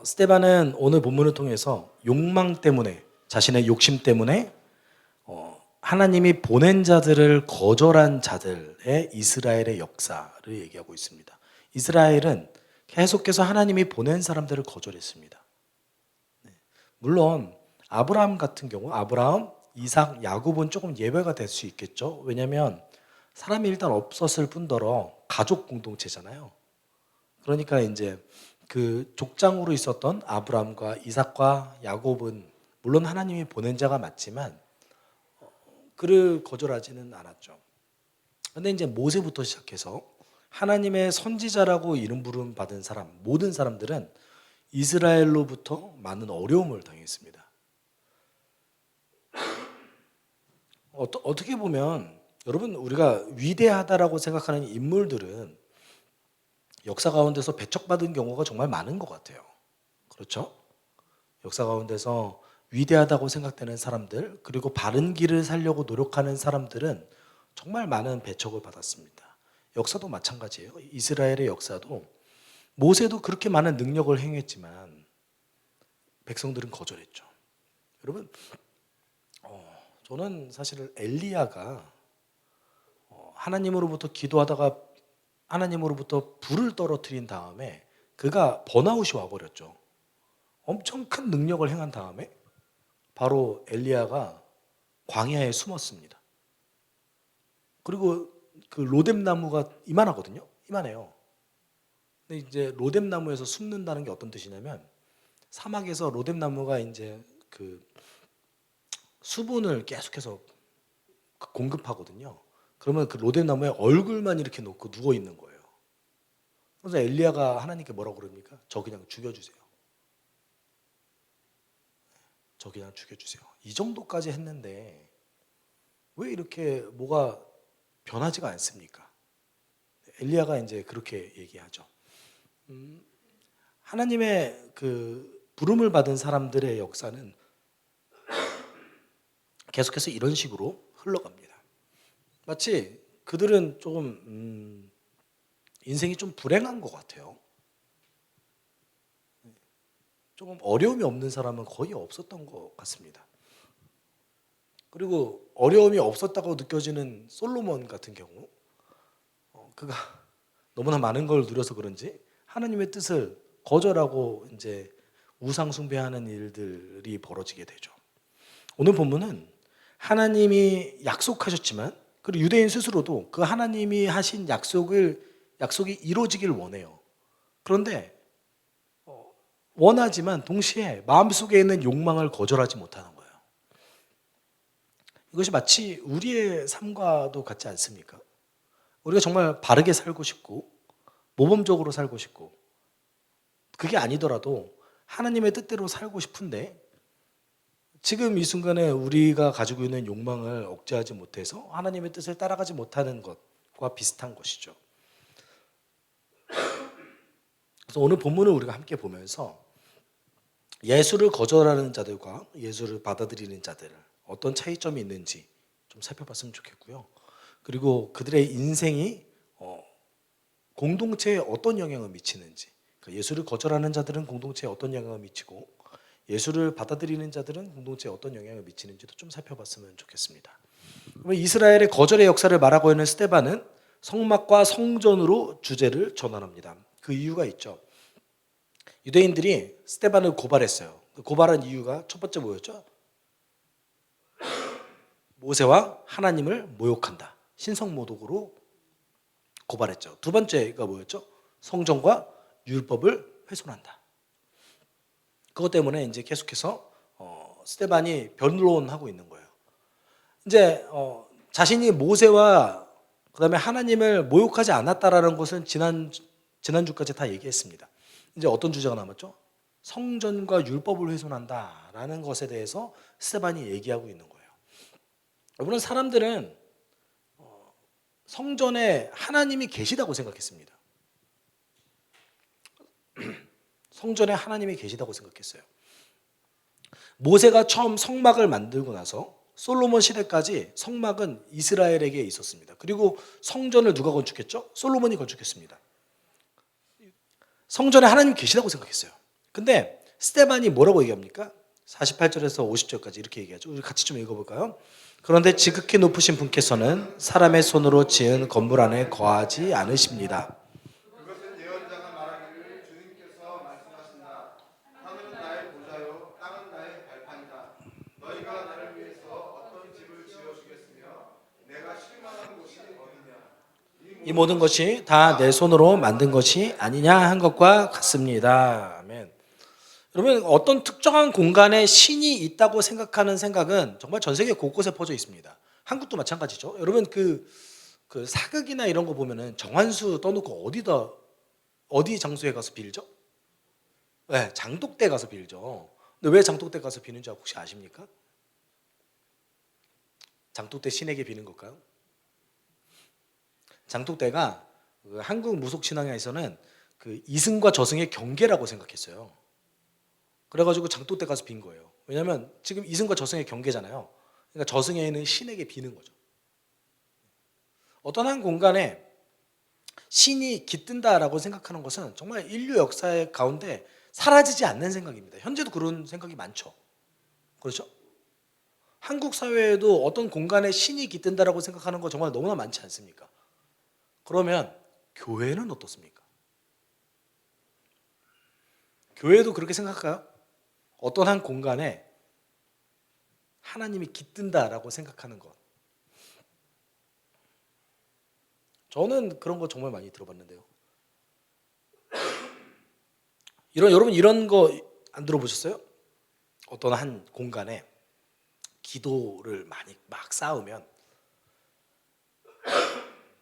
스데반은 오늘 본문을 통해서 욕망 때문에, 자신의 욕심 때문에 하나님이 보낸 자들을 거절한 자들의 이스라엘의 역사를 얘기하고 있습니다. 이스라엘은 계속해서 하나님이 보낸 사람들을 거절했습니다. 물론 아브라함 같은 경우, 아브라함, 이삭, 야곱은 조금 예외가 될 수 있겠죠. 왜냐하면 사람이 일단 없었을 뿐더러 가족 공동체잖아요. 그러니까 이제 그 족장으로 있었던 아브라함과 이삭과 야곱은 물론 하나님이 보낸 자가 맞지만 그를 거절하지는 않았죠. 그런데 이제 모세부터 시작해서 하나님의 선지자라고 이름 부름 받은 사람, 모든 사람들은 이스라엘로부터 많은 어려움을 당했습니다. 어떻게 보면 여러분, 우리가 위대하다라고 생각하는 인물들은 역사 가운데서 배척받은 경우가 정말 많은 것 같아요. 그렇죠? 역사 가운데서 위대하다고 생각되는 사람들, 그리고 바른 길을 살려고 노력하는 사람들은 정말 많은 배척을 받았습니다. 역사도 마찬가지예요. 이스라엘의 역사도 모세도 그렇게 많은 능력을 행했지만 백성들은 거절했죠. 여러분, 저는 사실 엘리야가 하나님으로부터 기도하다가 하나님으로부터 불을 떨어뜨린 다음에 그가 번아웃이 와버렸죠. 엄청 큰 능력을 행한 다음에 바로 엘리야가 광야에 숨었습니다. 그리고 그 로뎀 나무가 이만하거든요. 이만해요. 근데 이제 로뎀 나무에서 숨는다는 게 어떤 뜻이냐면 사막에서 로뎀 나무가 이제 그 수분을 계속해서 공급하거든요. 그러면 그 로뎀 나무에 얼굴만 이렇게 놓고 누워 있는 거예요. 그래서 엘리야가 하나님께 뭐라고 그럽니까? 저 그냥 죽여주세요. 저 그냥 죽여주세요. 이 정도까지 했는데 왜 이렇게 뭐가 변하지가 않습니까? 엘리야가 이제 그렇게 얘기하죠. 하나님의 그 부름을 받은 사람들의 역사는 계속해서 이런 식으로 흘러갑니다. 마치 그들은 조금 인생이 좀 불행한 것 같아요. 조금 어려움이 없는 사람은 거의 없었던 것 같습니다. 그리고 어려움이 없었다고 느껴지는 솔로몬 같은 경우, 그가 너무나 많은 걸 누려서 그런지 하나님의 뜻을 거절하고 이제 우상 숭배하는 일들이 벌어지게 되죠. 오늘 본문은 하나님이 약속하셨지만, 그리고 유대인 스스로도 그 하나님이 하신 약속이 이루어지길 원해요. 그런데 원하지만 동시에 마음속에 있는 욕망을 거절하지 못하는 거예요. 이것이 마치 우리의 삶과도 같지 않습니까? 우리가 정말 바르게 살고 싶고 모범적으로 살고 싶고 그게 아니더라도 하나님의 뜻대로 살고 싶은데 지금 이 순간에 우리가 가지고 있는 욕망을 억제하지 못해서 하나님의 뜻을 따라가지 못하는 것과 비슷한 것이죠. 그래서 오늘 본문을 우리가 함께 보면서 예수를 거절하는 자들과 예수를 받아들이는 자들 어떤 차이점이 있는지 좀 살펴봤으면 좋겠고요. 그리고 그들의 인생이 공동체에 어떤 영향을 미치는지, 그러니까 예수를 거절하는 자들은 공동체에 어떤 영향을 미치고 예수를 받아들이는 자들은 공동체에 어떤 영향을 미치는지도 좀 살펴봤으면 좋겠습니다. 그러면 이스라엘의 거절의 역사를 말하고 있는 스데반은 성막과 성전으로 주제를 전환합니다. 그 이유가 있죠. 유대인들이 스데반을 고발했어요. 고발한 이유가 첫 번째 뭐였죠? 모세와 하나님을 모욕한다. 신성모독으로 고발했죠. 두 번째가 뭐였죠? 성전과 율법을 훼손한다. 그것 때문에 이제 계속해서 스데반이 변론하고 있는 거예요. 이제 자신이 모세와 그다음에 하나님을 모욕하지 않았다라는 것은 지난주까지 다 얘기했습니다. 이제 어떤 주제가 남았죠? 성전과 율법을 훼손한다라는 것에 대해서 스데반이 얘기하고 있는 거예요. 여러분, 사람들은 성전에 하나님이 계시다고 생각했습니다. 성전에 하나님이 계시다고 생각했어요. 모세가 처음 성막을 만들고 나서 솔로몬 시대까지 성막은 이스라엘에게 있었습니다. 그리고 성전을 누가 건축했죠? 솔로몬이 건축했습니다. 성전에 하나님이 계시다고 생각했어요. 근데 스테반이 뭐라고 얘기합니까? 48절에서 50절까지 이렇게 얘기하죠. 우리 같이 좀 읽어볼까요? 그런데 지극히 높으신 분께서는 사람의 손으로 지은 건물 안에 거하지 않으십니다. 그것은 예언자가 말하기를 주님께서 말씀하신다. 하늘은 나의 보좌요 땅은 나의 발판이다. 너희가 나를 위해서 어떤 집을 지어주겠으며 내가 쉴만한 곳이 어디냐. 이 모든 것이 다 내 손으로 만든 것이 아니냐 한 것과 같습니다. 아멘. 여러분, 어떤 특정한 공간에 신이 있다고 생각하는 생각은 정말 전 세계 곳곳에 퍼져 있습니다. 한국도 마찬가지죠. 여러분, 그 사극이나 이런 거 보면은 정한수 떠놓고 어디 장소에 가서 빌죠? 네, 장독대 가서 빌죠. 근데 왜 장독대 가서 비는 줄 혹시 아십니까? 장독대 신에게 비는 걸까요? 장독대가 그 한국 무속 신앙에서는 그 이승과 저승의 경계라고 생각했어요. 그래가지고 장독대 가서 빈 거예요. 왜냐하면 지금 이승과 저승의 경계잖아요. 그러니까 저승에 있는 신에게 비는 거죠. 어떤 한 공간에 신이 깃든다라고 생각하는 것은 정말 인류 역사의 가운데 사라지지 않는 생각입니다. 현재도 그런 생각이 많죠. 그렇죠? 한국 사회에도 어떤 공간에 신이 깃든다라고 생각하는 거 정말 너무나 많지 않습니까? 그러면 교회는 어떻습니까? 교회도 그렇게 생각할까요? 어떤 한 공간에 하나님이 깃든다라고 생각하는 것. 저는 그런 거 정말 많이 들어봤는데요. 여러분 이런 거 안 들어보셨어요? 어떤 한 공간에 기도를 많이 막 쌓으면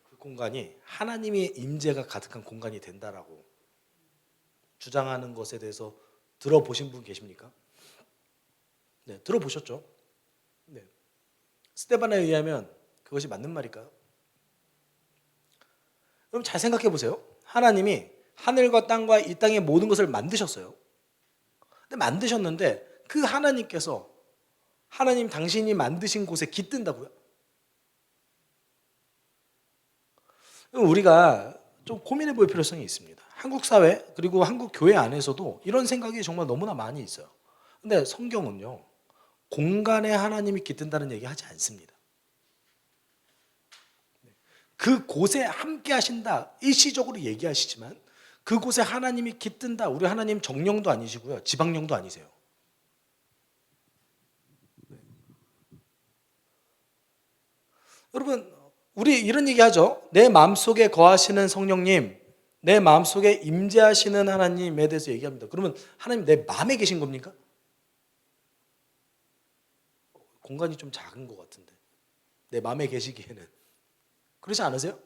그 공간이 하나님의 임재가 가득한 공간이 된다라고 주장하는 것에 대해서 들어보신 분 계십니까? 네, 들어보셨죠? 네. 스테반에 의하면 그것이 맞는 말일까요? 그럼 잘 생각해 보세요. 하나님이 하늘과 땅과 이 땅의 모든 것을 만드셨어요. 근데 만드셨는데 그 하나님께서 하나님 당신이 만드신 곳에 깃든다고요? 우리가 좀 고민해 볼 필요성이 있습니다. 한국 사회 그리고 한국 교회 안에서도 이런 생각이 정말 너무나 많이 있어요. 근데 성경은요, 공간에 하나님이 깃든다는 얘기 하지 않습니다. 그 곳에 함께 하신다 일시적으로 얘기하시지만 그곳에 하나님이 깃든다. 우리 하나님 정령도 아니시고요, 지방령도 아니세요. 여러분, 우리 이런 얘기 하죠. 내 마음속에 거하시는 성령님, 내 마음속에 임재하시는 하나님에 대해서 얘기합니다. 그러면 하나님 내 마음에 계신 겁니까? 공간이 좀 작은 것 같은데 내 마음에 계시기에는 그렇지 않으세요?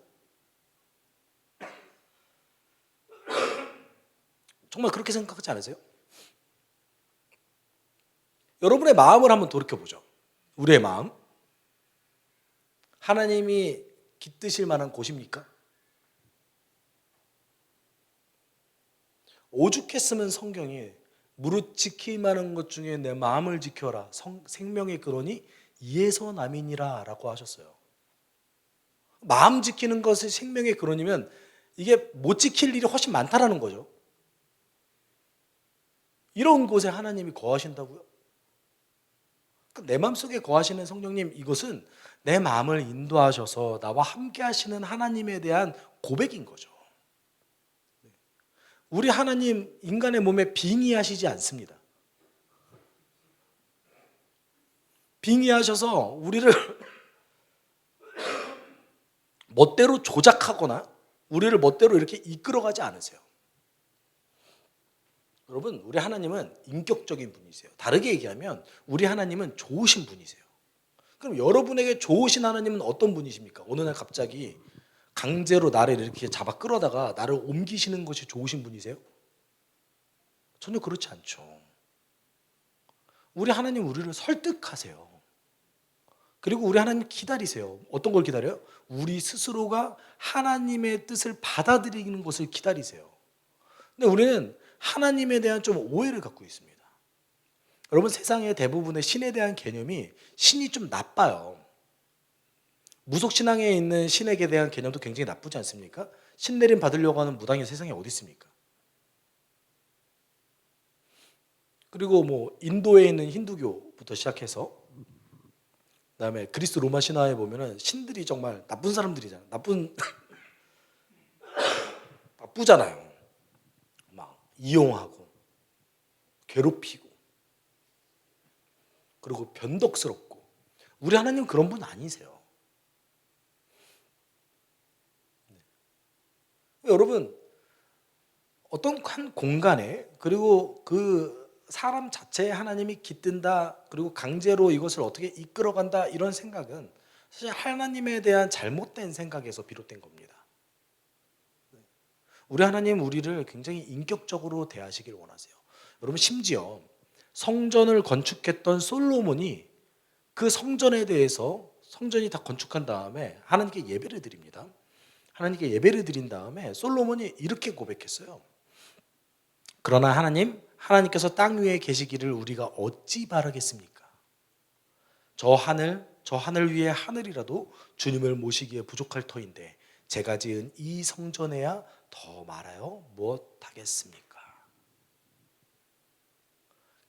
정말 그렇게 생각하지 않으세요? 여러분의 마음을 한번 돌이켜보죠. 우리의 마음, 하나님이 깃드실 만한 곳입니까? 오죽했으면 성경이 무릇 지킬 만한 것 중에 내 마음을 지켜라, 생명의 근원이 이에서 남이니라 라고 하셨어요. 마음 지키는 것이 생명의 근원이면 이게 못 지킬 일이 훨씬 많다라는 거죠. 이런 곳에 하나님이 거하신다고요? 내 마음속에 거하시는 성령님, 이것은 내 마음을 인도하셔서 나와 함께 하시는 하나님에 대한 고백인 거죠. 우리 하나님 인간의 몸에 빙의하시지 않습니다. 빙의하셔서 우리를 멋대로 조작하거나 우리를 멋대로 이렇게 이끌어가지 않으세요. 여러분, 우리 하나님은 인격적인 분이세요. 다르게 얘기하면 우리 하나님은 좋으신 분이세요. 그럼 여러분에게 좋으신 하나님은 어떤 분이십니까? 어느 날 갑자기 강제로 나를 이렇게 잡아 끌어다가 나를 옮기시는 것이 좋으신 분이세요? 전혀 그렇지 않죠. 우리 하나님 우리를 설득하세요. 그리고 우리 하나님 기다리세요. 어떤 걸 기다려요? 우리 스스로가 하나님의 뜻을 받아들이는 것을 기다리세요. 근데 우리는 하나님에 대한 좀 오해를 갖고 있습니다. 여러분, 세상의 대부분의 신에 대한 개념이 신이 좀 나빠요. 무속신앙에 있는 신에게 대한 개념도 굉장히 나쁘지 않습니까? 신내림 받으려고 하는 무당이 세상에 어디 있습니까? 그리고 뭐 인도에 있는 힌두교부터 시작해서 그다음에 그리스 로마 신화에 보면은 신들이 정말 나쁜 사람들이잖아요. 나쁘잖아요. 막 이용하고 괴롭히고 그리고 변덕스럽고. 우리 하나님 그런 분 아니세요. 여러분 어떤 한 공간에 그리고 그 사람 자체에 하나님이 깃든다 그리고 강제로 이것을 어떻게 이끌어간다 이런 생각은 사실 하나님에 대한 잘못된 생각에서 비롯된 겁니다. 우리 하나님 우리를 굉장히 인격적으로 대하시길 원하세요. 여러분 심지어 성전을 건축했던 솔로몬이 그 성전에 대해서 성전이 다 건축한 다음에 하나님께 예배를 드립니다. 하나님께 예배를 드린 다음에 솔로몬이 이렇게 고백했어요. 그러나 하나님께서 땅 위에 계시기를 우리가 어찌 바라겠습니까? 저 하늘 위에 하늘이라도 주님을 모시기에 부족할 터인데 제가 지은 이 성전에야 더 말하여 무엇하겠습니까?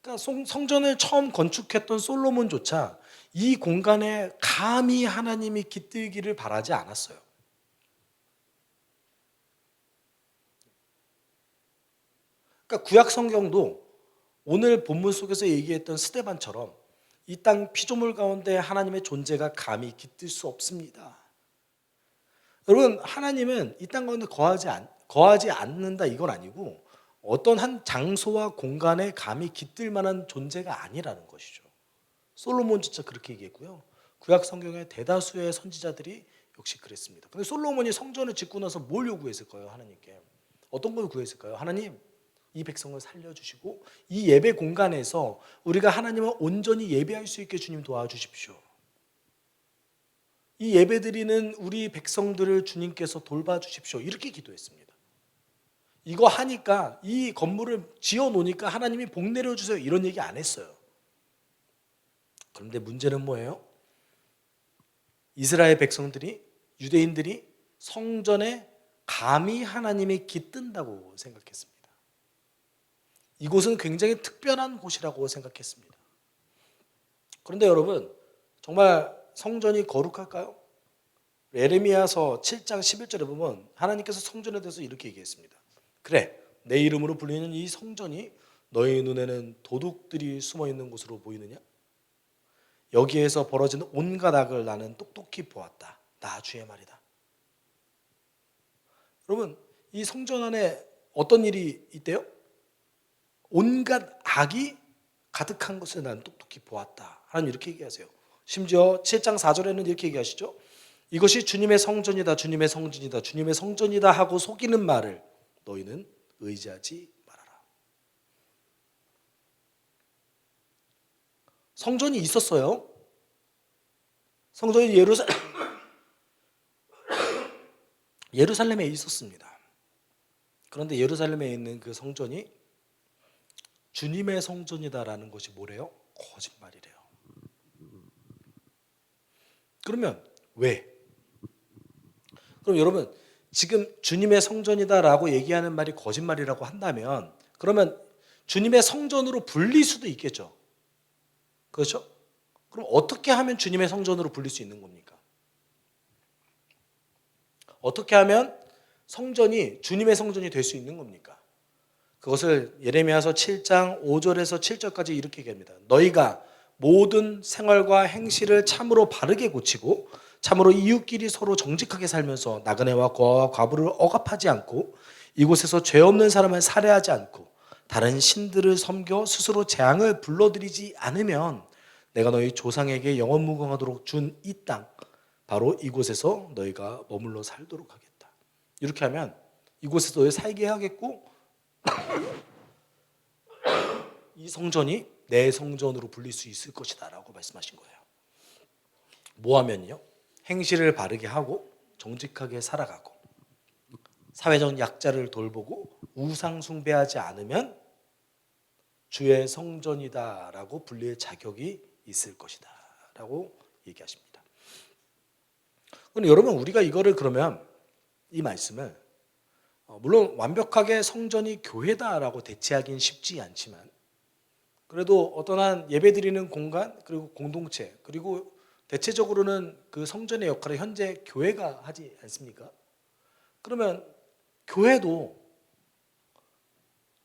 그러니까 성전을 처음 건축했던 솔로몬조차 이 공간에 감히 하나님이 깃들기를 바라지 않았어요. 그러니까 구약 성경도 오늘 본문 속에서 얘기했던 스데반처럼 이 땅 피조물 가운데 하나님의 존재가 감히 깃들 수 없습니다. 여러분 하나님은 이 땅 가운데 거하지 않는다 이건 아니고 어떤 한 장소와 공간에 감히 깃들 만한 존재가 아니라는 것이죠. 솔로몬 진짜 그렇게 얘기했고요. 구약 성경의 대다수의 선지자들이 역시 그랬습니다. 근데 솔로몬이 성전을 짓고 나서 뭘 요구했을까요? 하나님께 어떤 걸 구했을까요? 하나님 이 백성을 살려주시고 이 예배 공간에서 우리가 하나님을 온전히 예배할 수 있게 주님 도와주십시오. 이 예배드리는 우리 백성들을 주님께서 돌봐주십시오. 이렇게 기도했습니다. 이거 하니까 이 건물을 지어놓으니까 하나님이 복 내려주세요. 이런 얘기 안 했어요. 그런데 문제는 뭐예요? 이스라엘 백성들이 유대인들이 성전에 감히 하나님이 깃든다고 생각했습니다. 이곳은 굉장히 특별한 곳이라고 생각했습니다. 그런데 여러분 정말 성전이 거룩할까요? 예레미야서 7장 11절에 보면 하나님께서 성전에 대해서 이렇게 얘기했습니다. 그래 내 이름으로 불리는 이 성전이 너희 눈에는 도둑들이 숨어있는 곳으로 보이느냐? 여기에서 벌어지는 온갖 악을 나는 똑똑히 보았다. 나 주의 말이다. 여러분 이 성전 안에 어떤 일이 있대요? 온갖 악이 가득한 것을 나는 똑똑히 보았다. 하나님 이렇게 얘기하세요. 심지어 7장 4절에는 이렇게 얘기하시죠. 이것이 주님의 성전이다. 주님의 성전이다. 주님의 성전이다 하고 속이는 말을 너희는 의지하지 말아라. 성전이 있었어요. 성전이 예루살렘에 있었습니다. 그런데 예루살렘에 있는 그 성전이 주님의 성전이다라는 것이 뭐래요? 거짓말이래요. 그러면 왜? 그럼 여러분 지금 주님의 성전이다라고 얘기하는 말이 거짓말이라고 한다면 그러면 주님의 성전으로 불릴 수도 있겠죠. 그렇죠? 그럼 어떻게 하면 주님의 성전으로 불릴 수 있는 겁니까? 어떻게 하면 성전이 주님의 성전이 될 수 있는 겁니까? 그것을 예레미야서 7장 5절에서 7절까지 이렇게 얘기합니다. 너희가 모든 생활과 행실을 참으로 바르게 고치고 참으로 이웃끼리 서로 정직하게 살면서 나그네와 고아와 과부를 억압하지 않고 이곳에서 죄 없는 사람을 살해하지 않고 다른 신들을 섬겨 스스로 재앙을 불러들이지 않으면 내가 너희 조상에게 영원무궁하도록 준 이 땅 바로 이곳에서 너희가 머물러 살도록 하겠다. 이렇게 하면 이곳에서 너희 살게 하겠고 이 성전이 내 성전으로 불릴 수 있을 것이다 라고 말씀하신 거예요. 뭐 하면요? 행실을 바르게 하고 정직하게 살아가고 사회적 약자를 돌보고 우상 숭배하지 않으면 주의 성전이다 라고 불릴 자격이 있을 것이다 라고 얘기하십니다. 그럼 여러분 우리가 이거를 그러면 이 말씀을 물론 완벽하게 성전이 교회다라고 대체하기는 쉽지 않지만 그래도 어떤 한 예배드리는 공간 그리고 공동체 그리고 대체적으로는 그 성전의 역할을 현재 교회가 하지 않습니까? 그러면 교회도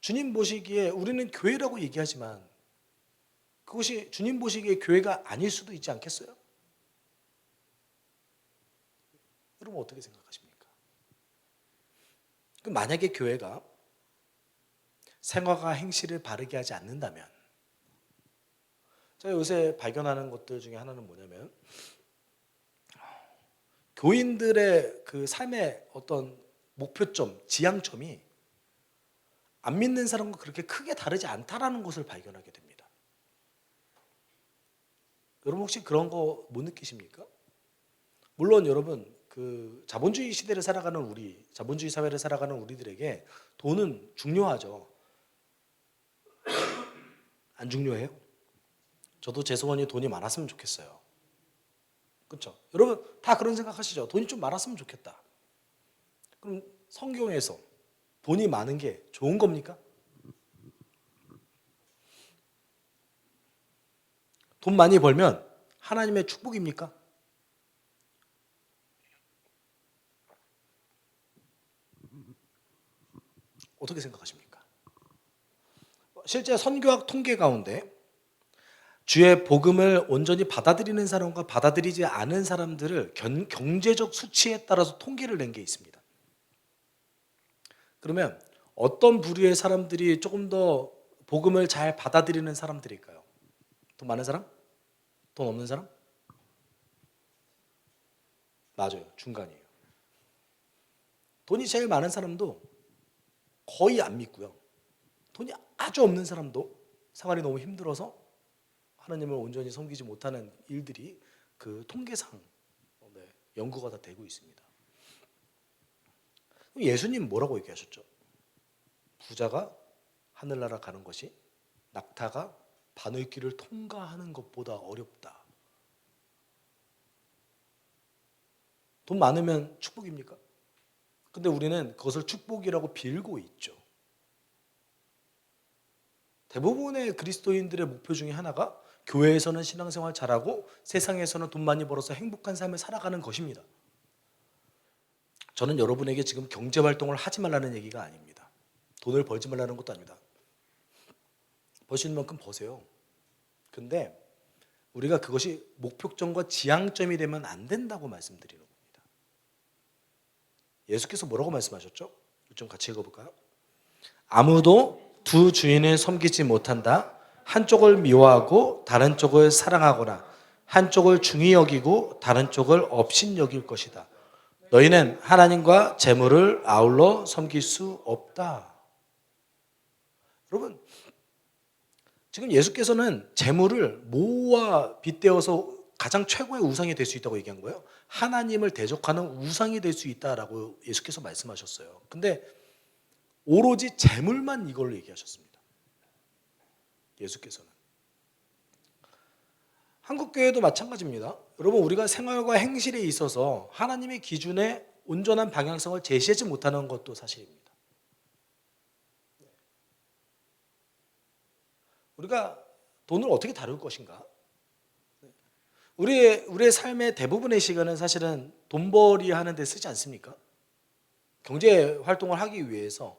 주님 보시기에 우리는 교회라고 얘기하지만 그것이 주님 보시기에 교회가 아닐 수도 있지 않겠어요? 여러분 어떻게 생각하십니까? 그럼 만약에 교회가 생활과 행실을 바르게 하지 않는다면 제가 요새 발견하는 것들 중에 하나는 뭐냐면 교인들의 그 삶의 어떤 목표점, 지향점이 안 믿는 사람과 그렇게 크게 다르지 않다라는 것을 발견하게 됩니다. 여러분 혹시 그런 거 못 느끼십니까? 물론 여러분 그 자본주의 시대를 살아가는 우리, 자본주의 사회를 살아가는 우리들에게 돈은 중요하죠. 안 중요해요? 저도 제 소원이 돈이 많았으면 좋겠어요. 그렇죠? 여러분 다 그런 생각하시죠? 돈이 좀 많았으면 좋겠다. 그럼 성경에서 돈이 많은 게 좋은 겁니까? 돈 많이 벌면 하나님의 축복입니까? 어떻게 생각하십니까? 실제 선교학 통계 가운데 주의 복음을 온전히 받아들이는 사람과 받아들이지 않은 사람들을 경제적 수치에 따라서 통계를 낸 게 있습니다. 그러면 어떤 부류의 사람들이 조금 더 복음을 잘 받아들이는 사람들일까요? 돈 많은 사람? 돈 없는 사람? 맞아요. 중간이에요. 돈이 제일 많은 사람도 거의 안 믿고요. 돈이 아주 없는 사람도 생활이 너무 힘들어서 하나님을 온전히 섬기지 못하는 일들이 그 통계상 연구가 다 되고 있습니다. 예수님 뭐라고 얘기하셨죠? 부자가 하늘나라 가는 것이 낙타가 바늘길을 통과하는 것보다 어렵다. 돈 많으면 축복입니까? 근데 우리는 그것을 축복이라고 빌고 있죠. 대부분의 그리스도인들의 목표 중에 하나가 교회에서는 신앙생활 잘하고 세상에서는 돈 많이 벌어서 행복한 삶을 살아가는 것입니다. 저는 여러분에게 지금 경제활동을 하지 말라는 얘기가 아닙니다. 돈을 벌지 말라는 것도 아닙니다. 버시는 만큼 버세요. 근데 우리가 그것이 목표점과 지향점이 되면 안 된다고 말씀드리는 겁니다. 예수께서 뭐라고 말씀하셨죠? 좀 같이 읽어볼까요? 아무도 두 주인을 섬기지 못한다. 한쪽을 미워하고 다른 쪽을 사랑하거나 한쪽을 중히 여기고 다른 쪽을 업신 여길 것이다. 너희는 하나님과 재물을 아울러 섬길 수 없다. 여러분 지금 예수께서는 재물을 모와 빗대어서 가장 최고의 우상이 될 수 있다고 얘기한 거예요. 하나님을 대적하는 우상이 될 수 있다라고 예수께서 말씀하셨어요. 근데 오로지 재물만 이걸로 얘기하셨습니다. 예수께서는. 한국교회도 마찬가지입니다. 여러분 우리가 생활과 행실에 있어서 하나님의 기준에 온전한 방향성을 제시하지 못하는 것도 사실입니다. 우리가 돈을 어떻게 다룰 것인가? 우리의 삶의 대부분의 시간은 사실은 돈벌이 하는 데 쓰지 않습니까? 경제 활동을 하기 위해서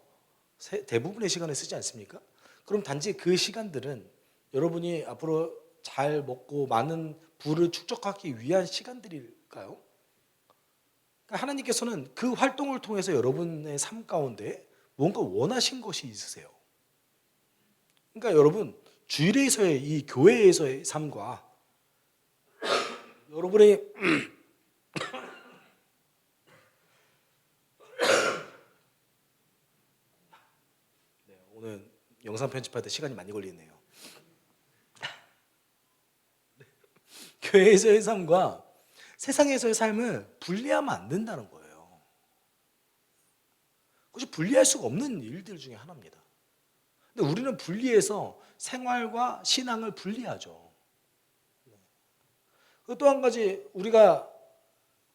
대부분의 시간을 쓰지 않습니까? 그럼 단지 그 시간들은 여러분이 앞으로 잘 먹고 많은 부를 축적하기 위한 시간들일까요? 그러니까 하나님께서는 그 활동을 통해서 여러분의 삶 가운데 뭔가 원하신 것이 있으세요. 그러니까 여러분 주일에서의 이 교회에서의 삶과 여러분의 오늘 영상 편집할 때 시간이 많이 걸리네요. 교회에서의 삶과 세상에서의 삶을 분리하면 안 된다는 거예요. 그것이 분리할 수가 없는 일들 중에 하나입니다. 근데 우리는 분리해서 생활과 신앙을 분리하죠. 또 한 가지 우리가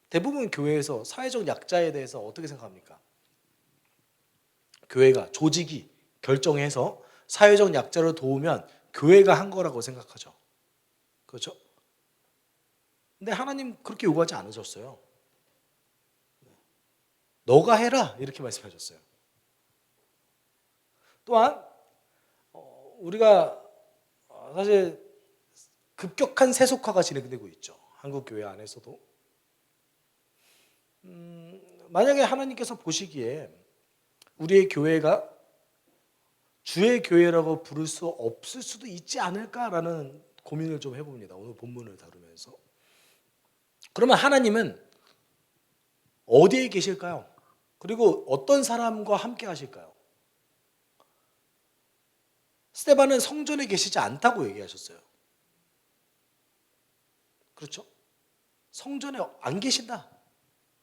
대부분 교회에서 사회적 약자에 대해서 어떻게 생각합니까? 교회가 조직이 결정해서 사회적 약자를 도우면 교회가 한 거라고 생각하죠. 그렇죠? 근데 하나님 그렇게 요구하지 않으셨어요. 너가 해라 이렇게 말씀하셨어요. 또한 우리가 사실 급격한 세속화가 진행되고 있죠. 한국 교회 안에서도. 만약에 하나님께서 보시기에 우리의 교회가 주의 교회라고 부를 수 없을 수도 있지 않을까라는 고민을 좀 해봅니다. 오늘 본문을 다루면서. 그러면 하나님은 어디에 계실까요? 그리고 어떤 사람과 함께 하실까요? 스데반은 성전에 계시지 않다고 얘기하셨어요. 그렇죠? 성전에 안 계신다.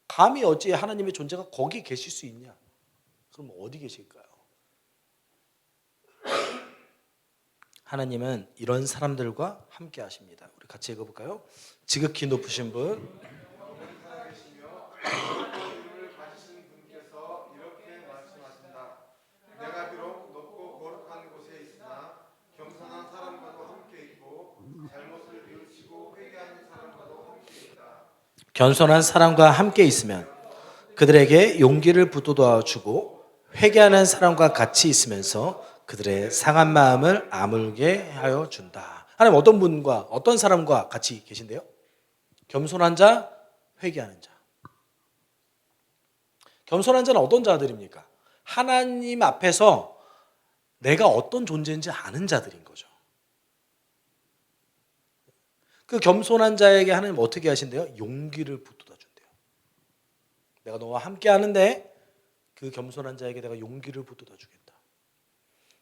감히 어찌 하나님의 존재가 거기 계실 수 있냐? 그럼 어디 계실까요? 하나님은 이런 사람들과 함께 하십니다. 우리 같이 읽어볼까요? 지극히 높으신 분, 살아계시며 이름을 가지신 분께서 이렇게 말씀하신다. 내가 비록 높고 거룩한 곳에 있으나 겸손한 사람과도 함께 있고 잘못을 뉘우치고 회개하는 사람과도 함께 있다. 겸손한 사람과 함께 있으면 그들에게 용기를 북돋아 주고 회개하는 사람과 같이 있으면서 그들의 상한 마음을 아물게 하여 준다. 하나님 어떤 분과 어떤 사람과 같이 계신데요? 겸손한 자, 회개하는 자. 겸손한 자는 어떤 자들입니까? 하나님 앞에서 내가 어떤 존재인지 아는 자들인 거죠. 그 겸손한 자에게 하나님 어떻게 하신대요? 용기를 북돋아 준대요. 내가 너와 함께 하는데 그 겸손한 자에게 내가 용기를 북돋아 주겠다.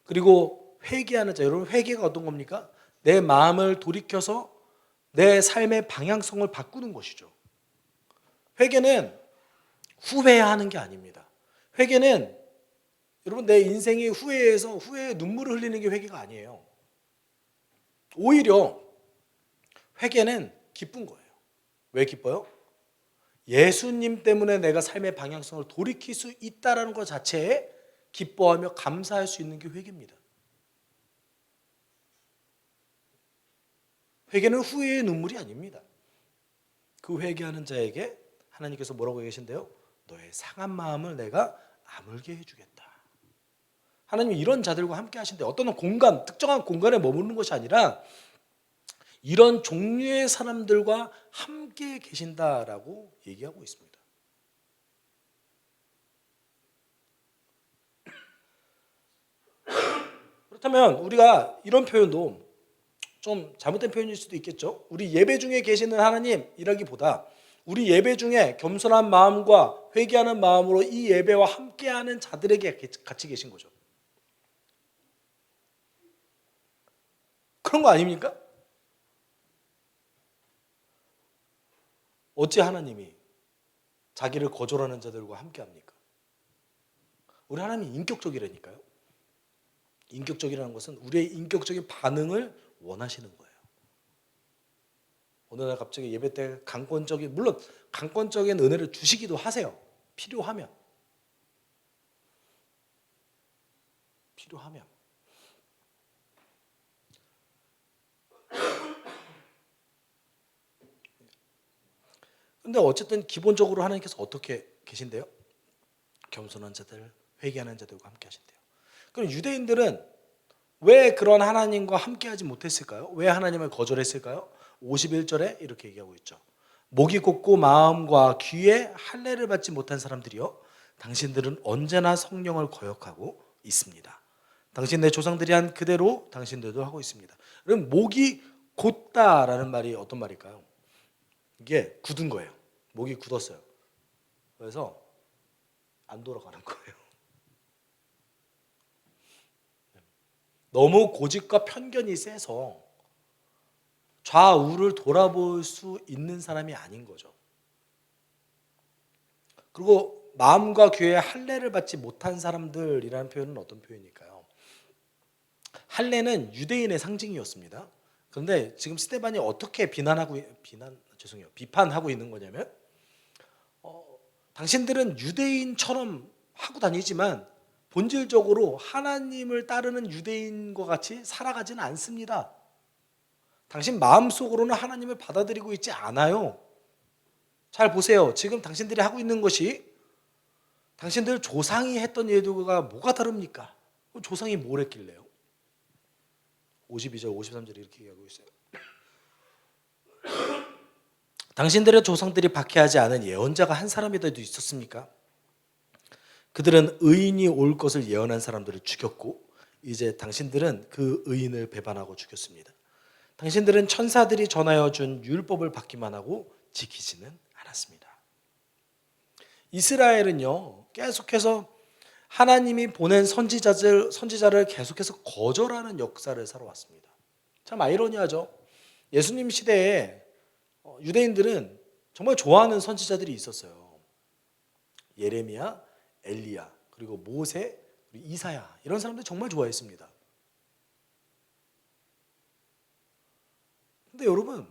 그리고 회개하는 자, 여러분 회개가 어떤 겁니까? 내 마음을 돌이켜서 내 삶의 방향성을 바꾸는 것이죠. 회개는 후회하는 게 아닙니다. 회개는 여러분 내 인생이 후회해서 후회의 눈물을 흘리는 게 회개가 아니에요. 오히려 회개는 기쁜 거예요. 왜 기뻐요? 예수님 때문에 내가 삶의 방향성을 돌이킬 수 있다는 것 자체에 기뻐하며 감사할 수 있는 게 회개입니다. 회개는 후회의 눈물이 아닙니다. 그 회개하는 자에게 하나님께서 뭐라고 계신데요? 너의 상한 마음을 내가 아물게 해주겠다. 하나님이 이런 자들과 함께 하신데 어떤 공간, 특정한 공간에 머무르는 것이 아니라 이런 종류의 사람들과 함께 계신다라고 얘기하고 있습니다. 그렇다면 우리가 이런 표현도 좀 잘못된 표현일 수도 있겠죠. 우리 예배 중에 계시는 하나님이라기보다 우리 예배 중에 겸손한 마음과 회개하는 마음으로 이 예배와 함께하는 자들에게 같이 계신 거죠. 그런 거 아닙니까? 어찌 하나님이 자기를 거절하는 자들과 함께합니까? 우리 하나님이 인격적이라니까요. 인격적이라는 것은 우리의 인격적인 반응을 원하시는 거예요. 어느 날 갑자기 예배 때 강권적인, 물론 강권적인 은혜를 주시기도 하세요. 필요하면. 근데 어쨌든 기본적으로 하나님께서 어떻게 계신대요? 겸손한 자들, 회개하는 자들과 함께 하신대요. 그럼 유대인들은 왜 그런 하나님과 함께하지 못했을까요? 왜 하나님을 거절했을까요? 51절에 이렇게 얘기하고 있죠. 목이 곧고 마음과 귀에 할례를 받지 못한 사람들이여 당신들은 언제나 성령을 거역하고 있습니다. 당신네 조상들이 한 그대로 당신들도 하고 있습니다. 그럼 목이 곧다라는 말이 어떤 말일까요? 이게 굳은 거예요. 목이 굳었어요. 그래서 안 돌아가는 거예요. 너무 고집과 편견이 세서 좌우를 돌아볼 수 있는 사람이 아닌 거죠. 그리고 마음과 귀에 할례를 받지 못한 사람들이라는 표현은 어떤 표현일까요? 할례는 유대인의 상징이었습니다. 그런데 지금 스데반이 어떻게 비판하고 있는 거냐면 당신들은 유대인처럼 하고 다니지만 본질적으로 하나님을 따르는 유대인과 같이 살아가지는 않습니다. 당신 마음속으로는 하나님을 받아들이고 있지 않아요. 잘 보세요. 지금 당신들이 하고 있는 것이 당신들 조상이 했던 예도가 뭐가 다릅니까? 조상이 뭘 했길래요? 52절, 53절 이렇게 얘기하고 있어요. 당신들의 조상들이 박해하지 않은 예언자가 한 사람이라도 있었습니까? 그들은 의인이 올 것을 예언한 사람들을 죽였고 이제 당신들은 그 의인을 배반하고 죽였습니다. 당신들은 천사들이 전하여 준 율법을 받기만 하고 지키지는 않았습니다. 이스라엘은요, 계속해서 하나님이 보낸 선지자를 계속해서 거절하는 역사를 살아왔습니다. 참 아이러니하죠. 예수님 시대에 유대인들은 정말 좋아하는 선지자들이 있었어요. 예레미야, 엘리야, 그리고 모세, 그리고 이사야, 이런 사람들 정말 좋아했습니다. 근데 여러분,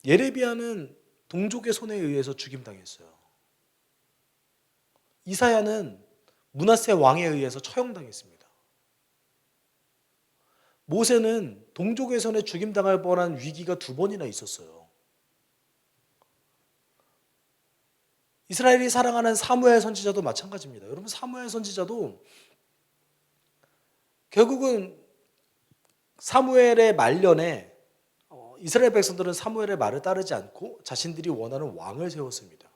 예레미야는 동족의 손에 의해서 죽임당했어요. 이사야는 므낫세 왕에 의해서 처형당했습니다. 모세는 동족의 손에 죽임당할 뻔한 위기가 2번이나 있었어요. 이스라엘이 사랑하는 사무엘 선지자도 마찬가지입니다. 여러분, 사무엘 선지자도 결국은 사무엘의 말년에 이스라엘 백성들은 사무엘의 말을 따르지 않고 자신들이 원하는 왕을 세웠습니다.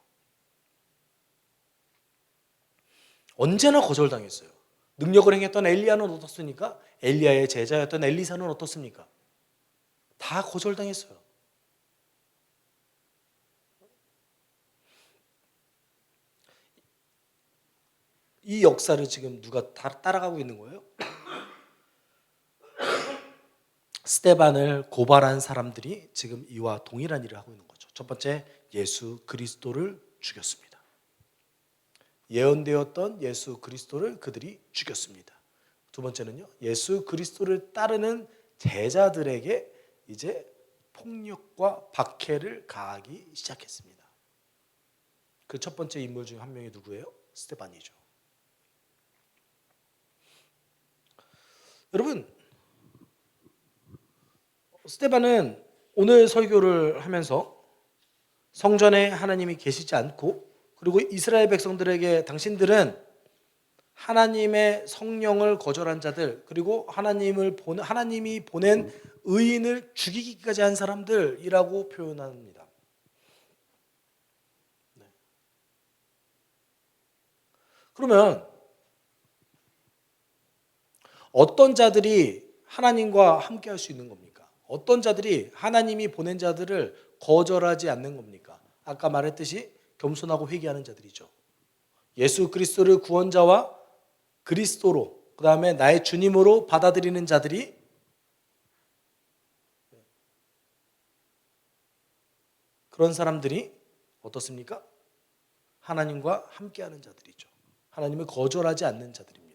언제나 거절당했어요. 능력을 행했던 엘리야는 어떻습니까? 엘리야의 제자였던 엘리사는 어떻습니까? 다 거절당했어요. 이 역사를 지금 누가 따라가고 있는 거예요? 스데반을 고발한 사람들이 지금 이와 동일한 일을 하고 있는 거죠. 첫 번째, 예수 그리스도를 죽였습니다. 예언되었던 예수 그리스도를 그들이 죽였습니다. 두 번째는요, 예수 그리스도를 따르는 제자들에게 이제 폭력과 박해를 가하기 시작했습니다. 그 첫 번째 인물 중 한 명이 누구예요? 스데반이죠. 여러분, 스데반은 오늘 설교를 하면서 성전에 하나님이 계시지 않고, 그리고 이스라엘 백성들에게 당신들은 하나님의 성령을 거절한 자들, 그리고 하나님이 보낸 의인을 죽이기까지 한 사람들이라고 표현합니다. 네. 그러면 어떤 자들이 하나님과 함께 할 수 있는 겁니까? 어떤 자들이 하나님이 보낸 자들을 거절하지 않는 겁니까? 아까 말했듯이 겸손하고 회개하는 자들이죠. 예수 그리스도를 구원자와 그리스도로, 그 다음에 나의 주님으로 받아들이는 자들이, 그런 사람들이 어떻습니까? 하나님과 함께하는 자들이죠. 하나님을 거절하지 않는 자들입니다.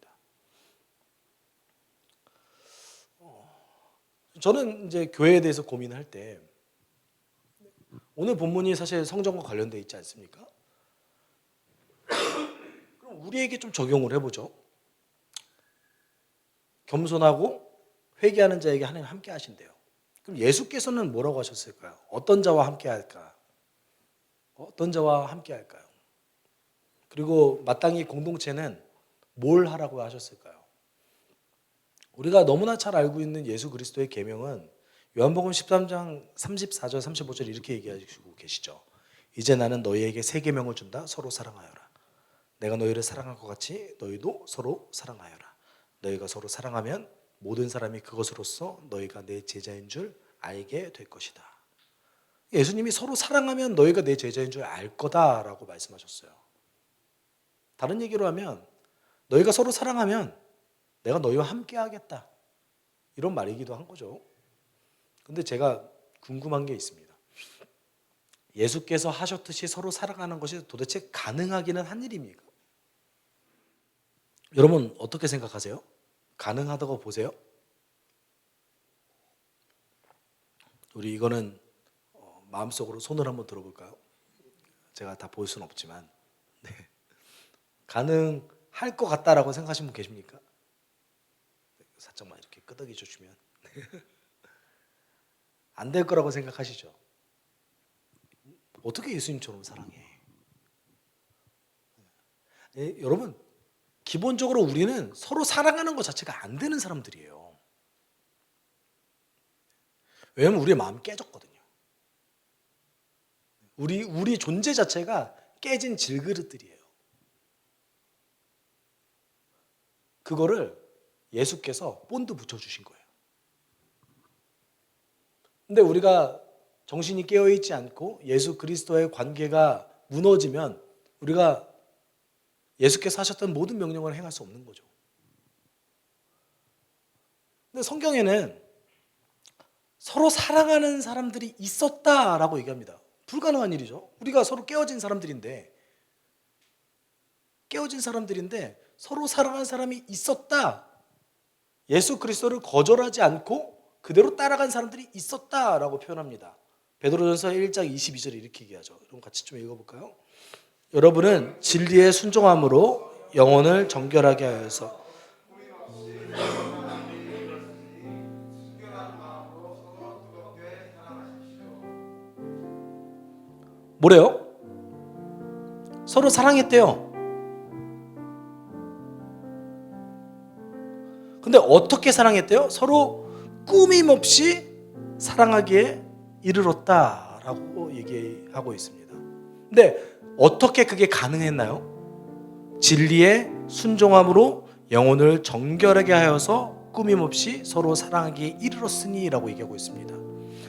저는 이제 교회에 대해서 고민할 때, 오늘 본문이 사실 성전과 관련되어 있지 않습니까? 그럼 우리에게 좀 적용을 해보죠. 겸손하고 회개하는 자에게 하나님 함께 하신대요. 그럼 예수께서는 뭐라고 하셨을까요? 어떤 자와 함께 할까? 어떤 자와 함께 할까요? 그리고 마땅히 공동체는 뭘 하라고 하셨을까요? 우리가 너무나 잘 알고 있는 예수 그리스도의 계명은 요한복음 13장 34절 35절 이렇게 얘기하시고 계시죠. 이제 나는 너희에게 새 계명을 준다. 서로 사랑하여라. 내가 너희를 사랑한 것 같이 너희도 서로 사랑하여라. 너희가 서로 사랑하면 모든 사람이 그것으로써 너희가 내 제자인 줄 알게 될 것이다. 예수님이 서로 사랑하면 너희가 내 제자인 줄 알 거다라고 말씀하셨어요. 다른 얘기로 하면 너희가 서로 사랑하면 내가 너희와 함께 하겠다, 이런 말이기도 한 거죠. 근데 제가 궁금한 게 있습니다. 예수께서 하셨듯이 서로 사랑하는 것이 도대체 가능하기는 한 일입니까? 여러분 어떻게 생각하세요? 가능하다고 보세요? 우리 이거는 마음속으로 손을 한번 들어볼까요? 제가 다 볼 수는 없지만, 네. 할 것 같다라고 생각하시는 분 계십니까? 살짝만 이렇게 끄덕여 주시면 안 될 거라고 생각하시죠? 어떻게 예수님처럼 사랑해? 여러분, 기본적으로 우리는 서로 사랑하는 것 자체가 안 되는 사람들이에요. 왜냐하면 우리의 마음이 깨졌거든요. 우리 존재 자체가 깨진 질그릇들이에요. 그거를 예수께서 본드 붙여주신 거예요. 근데 우리가 정신이 깨어있지 않고 예수 그리스도의 관계가 무너지면 우리가 예수께서 하셨던 모든 명령을 행할 수 없는 거죠. 근데 성경에는 서로 사랑하는 사람들이 있었다라고 얘기합니다. 불가능한 일이죠. 우리가 서로 깨어진 사람들인데 서로 사랑하는 사람이 있었다. 예수 그리스도를 거절하지 않고 그대로 따라간 사람들이 있었다라고 표현합니다. 베드로전서 1장 22절에 이렇게 얘기하죠. 여러분 같이 좀 읽어볼까요? 여러분은 진리에 순종함으로 영혼을 정결하게 하여서 뭐래요? 서로 사랑했대요. 근데 어떻게 사랑했대요? 서로 꾸밈없이 사랑하기에 이르렀다라고 얘기하고 있습니다. 근데 어떻게 그게 가능했나요? 진리에 순종함으로 영혼을 정결하게 하여서 꾸밈없이 서로 사랑하기에 이르렀으니라고 얘기하고 있습니다.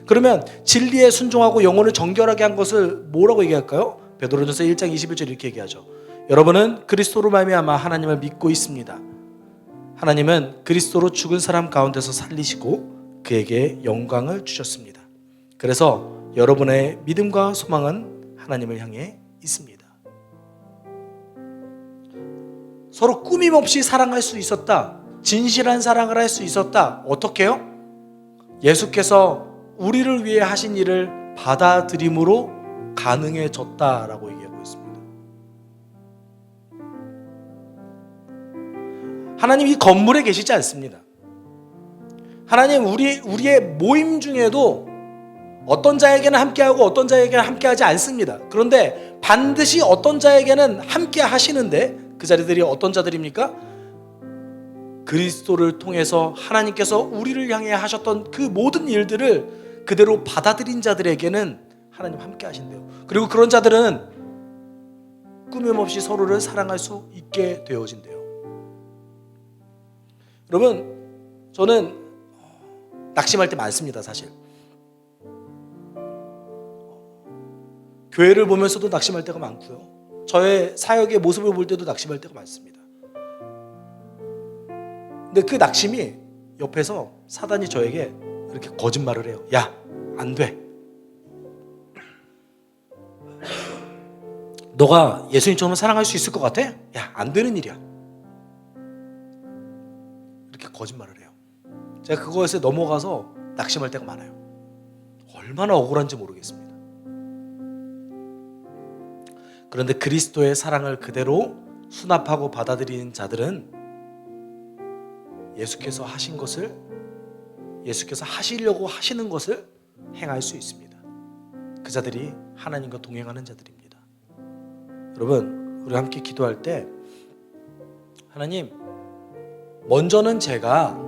그러면 진리에 순종하고 영혼을 정결하게 한 것을 뭐라고 얘기할까요? 베드로전서 1장 21절 이렇게 얘기하죠. 여러분은 그리스도로 말미암아 하나님을 믿고 있습니다. 하나님은 그리스도로 죽은 사람 가운데서 살리시고 그에게 영광을 주셨습니다. 그래서 여러분의 믿음과 소망은 하나님을 향해 있습니다. 서로 꾸밈없이 사랑할 수 있었다. 진실한 사랑을 할 수 있었다. 어떻게요? 예수께서 우리를 위해 하신 일을 받아들임으로 가능해졌다라고 얘기하고 있습니다. 하나님 이 건물에 계시지 않습니다. 하나님 우리의 모임 중에도 어떤 자에게는 함께하고 어떤 자에게는 함께하지 않습니다. 그런데 반드시 어떤 자에게는 함께 하시는데 그 자리들이 어떤 자들입니까? 그리스도를 통해서 하나님께서 우리를 향해 하셨던 그 모든 일들을 그대로 받아들인 자들에게는 하나님 함께 하신대요. 그리고 그런 자들은 꾸밈없이 서로를 사랑할 수 있게 되어진대요. 여러분, 저는 낙심할 때 많습니다. 사실 교회를 보면서도 낙심할 때가 많고요. 저의 사역의 모습을 볼 때도 낙심할 때가 많습니다. 근데 그 낙심이 옆에서 사단이 저에게 이렇게 거짓말을 해요. 야, 안 돼. 너가 예수님처럼 사랑할 수 있을 것 같아? 야, 안 되는 일이야. 이렇게 거짓말을 해요. 제가 그것에 넘어가서 낙심할 때가 많아요. 얼마나 억울한지 모르겠습니다. 그런데 그리스도의 사랑을 그대로 수납하고 받아들이는 자들은 예수께서 하신 것을, 예수께서 하시려고 하시는 것을 행할 수 있습니다. 그 자들이 하나님과 동행하는 자들입니다. 여러분, 우리 함께 기도할 때 하나님, 먼저는 제가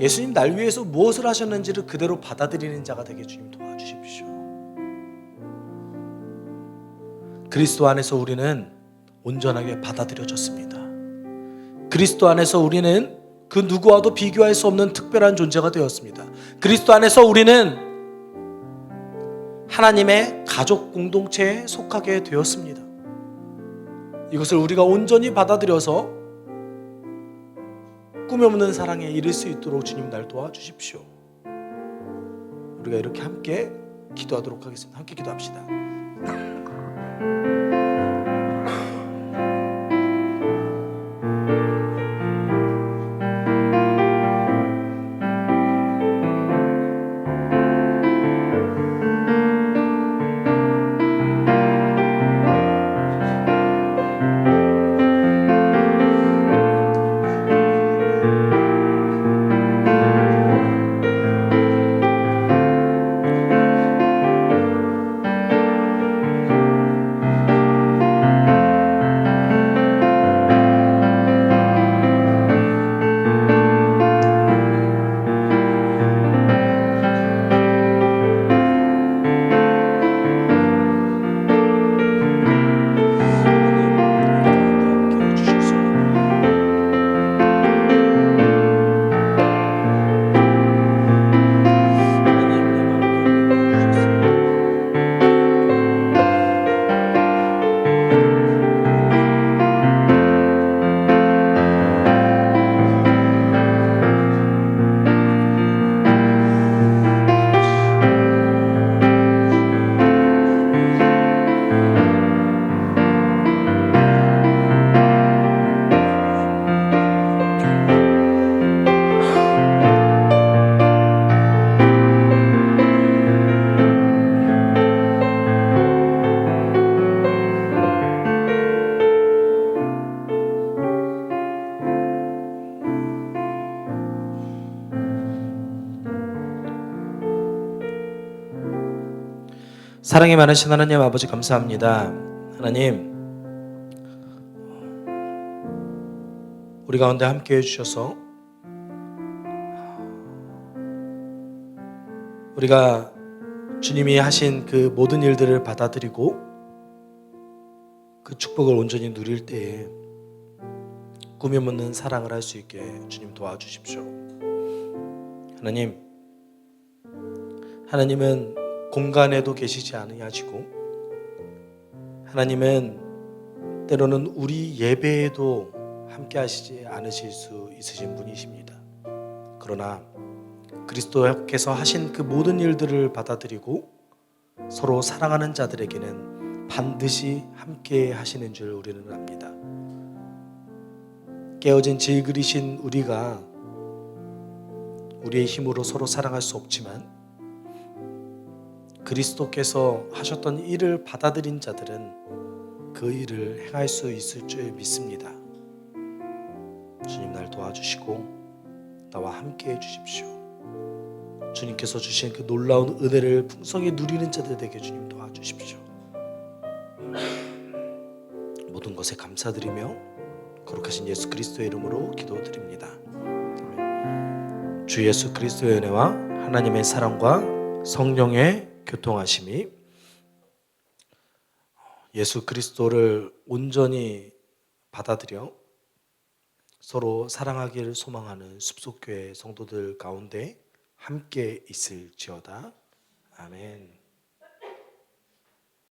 예수님 날 위해서 무엇을 하셨는지를 그대로 받아들이는 자가 되게 주님 도와주십시오. 그리스도 안에서 우리는 온전하게 받아들여졌습니다. 그리스도 안에서 우리는 그 누구와도 비교할 수 없는 특별한 존재가 되었습니다. 그리스도 안에서 우리는 하나님의 가족 공동체에 속하게 되었습니다. 이것을 우리가 온전히 받아들여서 꿈이 없는 사랑에 이를 수 있도록 주님 날 도와주십시오. 우리가 이렇게 함께 기도하도록 하겠습니다. 함께 기도합시다. 사랑이 많으신 하나님 아버지 감사합니다. 하나님, 우리 가운데 함께 해주셔서 우리가 주님이 하신 그 모든 일들을 받아들이고 그 축복을 온전히 누릴 때에 꿈이 묻는 사랑을 할 수 있게 주님 도와주십시오. 하나님은 공간에도 계시지 아니하시고 하나님은 때로는 우리 예배에도 함께 하시지 않으실 수 있으신 분이십니다. 그러나 그리스도께서 하신 그 모든 일들을 받아들이고 서로 사랑하는 자들에게는 반드시 함께 하시는 줄 우리는 압니다. 깨어진 질그리신 우리가 우리의 힘으로 서로 사랑할 수 없지만 그리스도께서 하셨던 일을 받아들인 자들은 그 일을 행할 수 있을 줄 믿습니다. 주님 날 도와주시고 나와 함께 해주십시오. 주님께서 주신 그 놀라운 은혜를 풍성히 누리는 자들 되게 주님 도와주십시오. 모든 것에 감사드리며 거룩하신 예수 그리스도의 이름으로 기도드립니다. 주 예수 그리스도의 은혜와 하나님의 사랑과 성령의 교통하심이 예수 그리스도를 온전히 받아들여 서로 사랑하기를 소망하는 숲속교회 성도들 가운데 함께 있을지어다. 아멘.